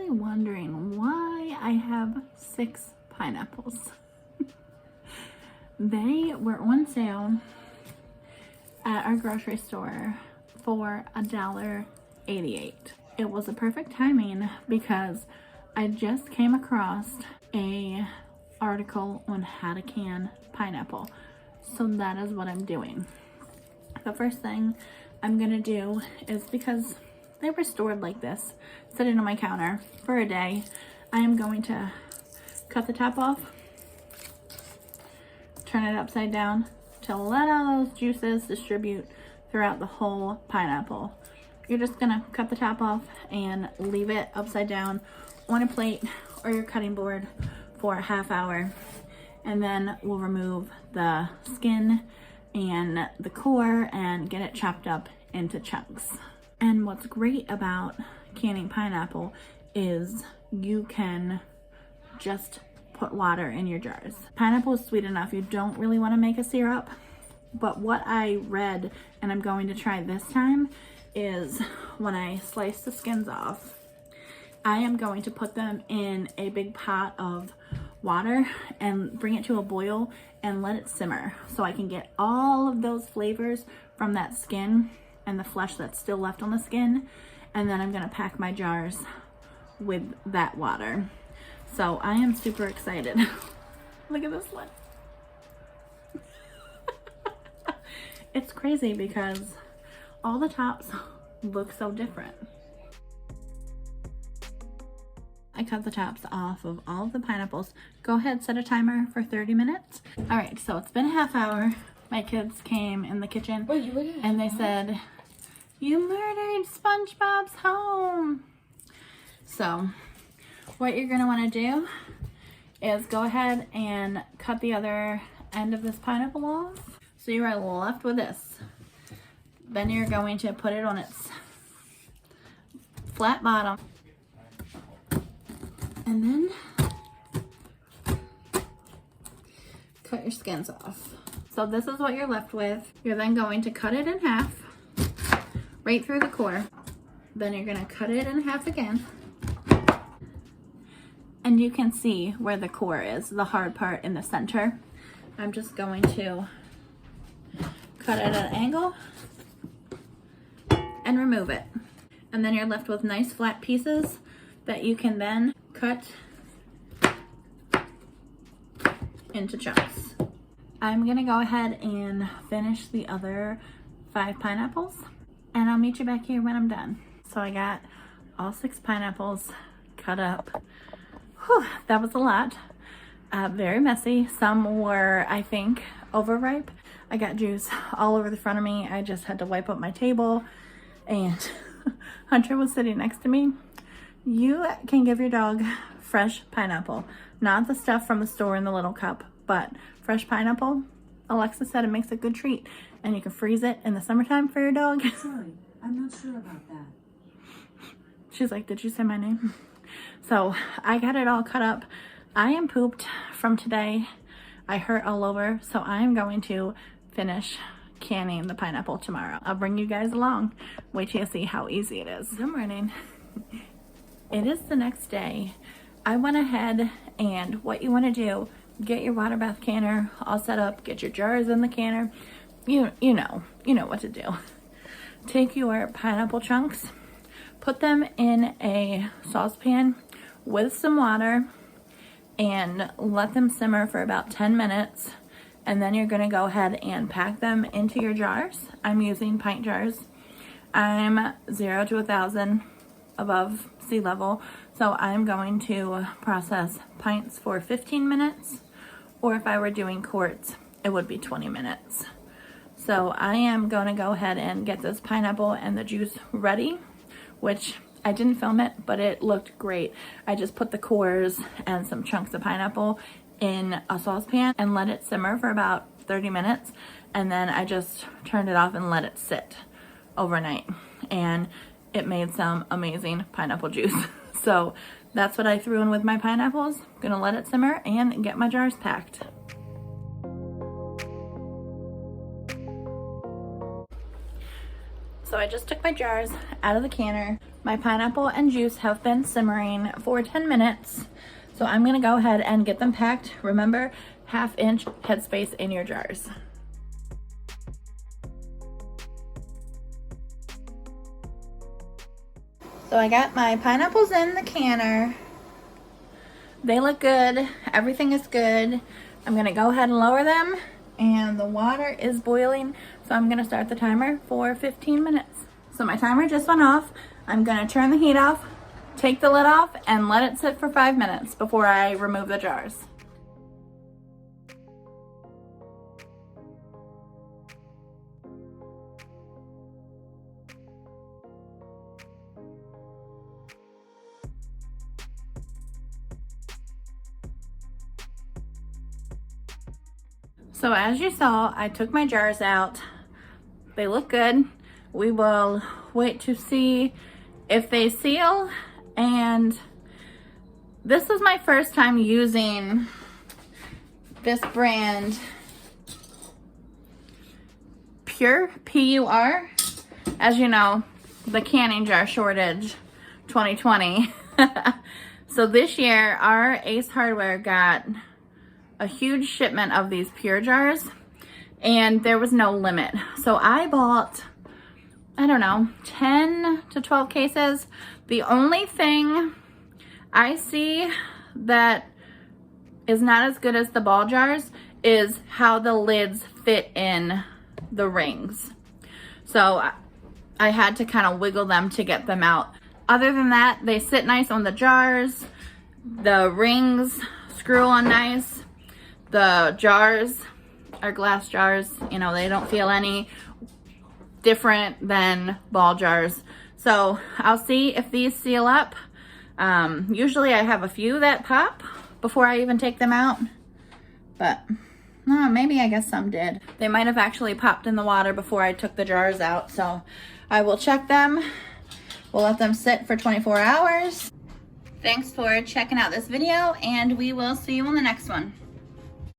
probably wondering why I have 6 pineapples. They were on sale at our grocery store for $1.88. It was a perfect timing because I just came across a article on how to can pineapple. So that is what I'm doing. The first thing I'm gonna do is, because they were stored like this, sitting on my counter for a day, I am going to cut the top off, turn it upside down to let all those juices distribute throughout the whole pineapple. You're just gonna cut the top off and leave it upside down on a plate or your cutting board for a half hour, and then we'll remove the skin and the core and get it chopped up into chunks. And what's great about canning pineapple is you can just put water in your jars. Pineapple is sweet enough, you don't really want to make a syrup, but what I read, and I'm going to try this time, is when I slice the skins off, I am going to put them in a big pot of water and bring it to a boil and let it simmer so I can get all of those flavors from that skin and the flesh that's still left on the skin. And then I'm gonna pack my jars with that water. So I am super excited. Look at this one. It's crazy because all the tops look so different. I cut the tops off of all of the pineapples. Go ahead, set a timer for 30 minutes. All right, so it's been a half hour. My kids came in the kitchen and they said, "You murdered SpongeBob's home." So what you're gonna wanna do is go ahead and cut the other end of this pineapple off. So you are left with this. Then you're going to put it on its flat bottom. And then cut your skins off. So this is what you're left with. You're then going to cut it in half, right through the core. Then you're gonna cut it in half again. And you can see where the core is, the hard part in the center. I'm just going to cut it at an angle and remove it. And then you're left with nice flat pieces that you can then cut into chunks. I'm gonna go ahead and finish the other 5 pineapples, and I'll meet you back here when I'm done. So I got all 6 pineapples cut up. Whew, that was a lot. Very messy. Some were, I think, overripe. I got juice all over the front of me. I just had to wipe up my table, and Hunter was sitting next to me. You can give your dog fresh pineapple, not the stuff from the store in the little cup, but fresh pineapple. Alexa said it makes a good treat, and you can freeze it in the summertime for your dog. Sorry, I'm not sure about that. She's like, "Did you say my name?" So I got it all cut up. I am pooped from today. I hurt all over, so I am going to finish canning the pineapple tomorrow. I'll bring you guys along. Wait till you see how easy it is. Good morning. It is the next day. I went ahead, and what you want to do, get your water bath canner all set up, get your jars in the canner. You know what to do. Take your pineapple chunks, put them in a saucepan with some water, and let them simmer for about 10 minutes. And then you're gonna go ahead and pack them into your jars. I'm using pint jars. I'm 0 to 1,000 above sea level, so I'm going to process pints for 15 minutes, or if I were doing quarts, it would be 20 minutes. So I am gonna go ahead and get this pineapple and the juice ready, which I didn't film it, but it looked great. I just put the cores and some chunks of pineapple in a saucepan and let it simmer for about 30 minutes. And then I just turned it off and let it sit overnight. And it made some amazing pineapple juice. So that's what I threw in with my pineapples. Gonna let it simmer and get my jars packed. So I just took my jars out of the canner. My pineapple and juice have been simmering for 10 minutes. So I'm gonna go ahead and get them packed. Remember, 1/2 inch headspace in your jars. So I got my pineapples in the canner. They look good. Everything is good. I'm gonna go ahead and lower them, and the water is boiling. So I'm gonna start the timer for 15 minutes. So my timer just went off. I'm gonna turn the heat off, take the lid off, and let it sit for 5 minutes before I remove the jars. So as you saw, I took my jars out. They look good. We will wait to see if they seal. And this was my first time using this brand, Pure, P-U-R. As you know, the canning jar shortage 2020. So this year, our Ace Hardware got a huge shipment of these Pure jars, and there was no limit. So I bought, I don't know, 10 to 12 cases. The only thing I see that is not as good as the ball jars is how the lids fit in the rings. So I had to kind of wiggle them to get them out. Other than that, they sit nice on the jars. The rings screw on nice. The jars are glass jars. You know, they don't feel any different than ball jars. So I'll see if these seal up. Usually I have a few that pop before I even take them out, but no, maybe I guess some did. They might have actually popped in the water before I took the jars out. So I will check them. We'll let them sit for 24 hours. Thanks for checking out this video, and we will see you on the next one.